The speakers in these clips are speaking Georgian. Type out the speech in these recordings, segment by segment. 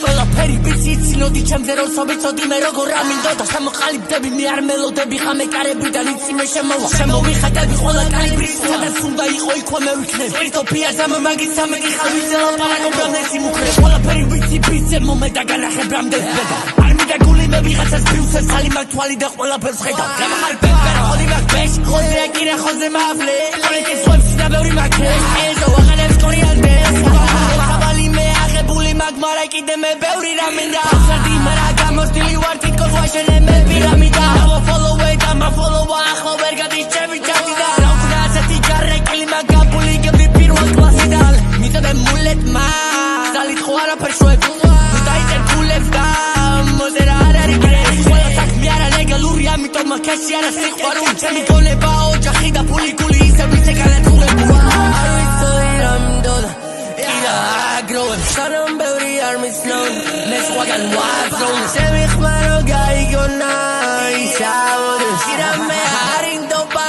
ყველაფერი ვიცი ცინოდი ჩემზე რომ სობიცოდი მე როგორ ამინდოდა შემოყალიბდები მე არ მელოდები ხამეკარებიდან იცი მე შემოვიხატები ყველა კალიბრის სადაც უნდა იყო იქვე მე ვიქნებ ერთოფიაზე მაგის სამეგი ხალხი ლაპარაკობამდე სიმუქრე ყველაფერი ვიცი ბიცე მომენტა განახებრამდე არ მინდა გული მე ვიღაცას ბიუსეს ხალი მაგ თვალი და ყველაფერს ხედავ გამახარ პეპერა ხოდი მაგ ბეშ ხოდი აკირა ხოზე მავლე კოლექტის ვებში და ბევრი მაგეს ეზო აღანებს კორიანდეს მაგრამ კიდე მე ბევრი რა მინდა ასადი მარა გამოსტილი ვარ თითქოს ვაშენე მე პირამიდა follow it I'm a follower ახლა ვერ გადის ჩემი ჩატი და რა უნდა ასეთი ჯარეკილი მაგაბული გები პირველ კლასიდან მიწოდე მულეთმა ძალით ხო არაფერ შვებ დაიწერ ფულებს და მოზე რა არ არის გრეი ყველა საქმე არა ლეგალური ამიტომ მაგაში არა სიყვარული ჩემი გონება ოჯახი და ფული გული ისე ვიცე განათულებულა არ ვიცოდი რა მინდოდა Saram ბევრი არ მისნონ მე სხვაგან ვაზრონ შემიხმარო გაიგონა ისაოდ შირამე არინდობა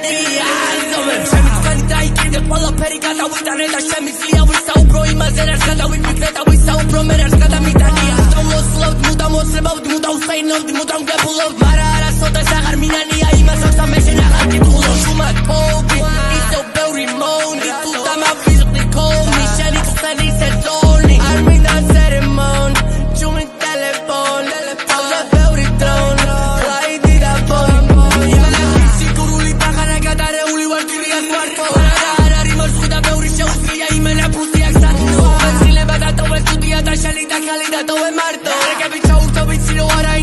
იაზომე შემიწყალი დაიკიდე ყველაფერი გადავიტანე და შემიძლია ვისაუბრო იმაზე რაც გადავიფიქრე და ვისაუბრო მე რაც გადამიტანია მოდავლოსლობთ მუდამ მოსრებავთ მუდამ ვსაინოვთ მუდამ გებულობთ მარა არასოდეს აღარ მინანია იმას როცა მე შენ აღარ გითხულობ შუმად პოპი ისო ბევრი მონდი თუ დამავიზყდი კოლმი შენი ხსენი სეწო Shall I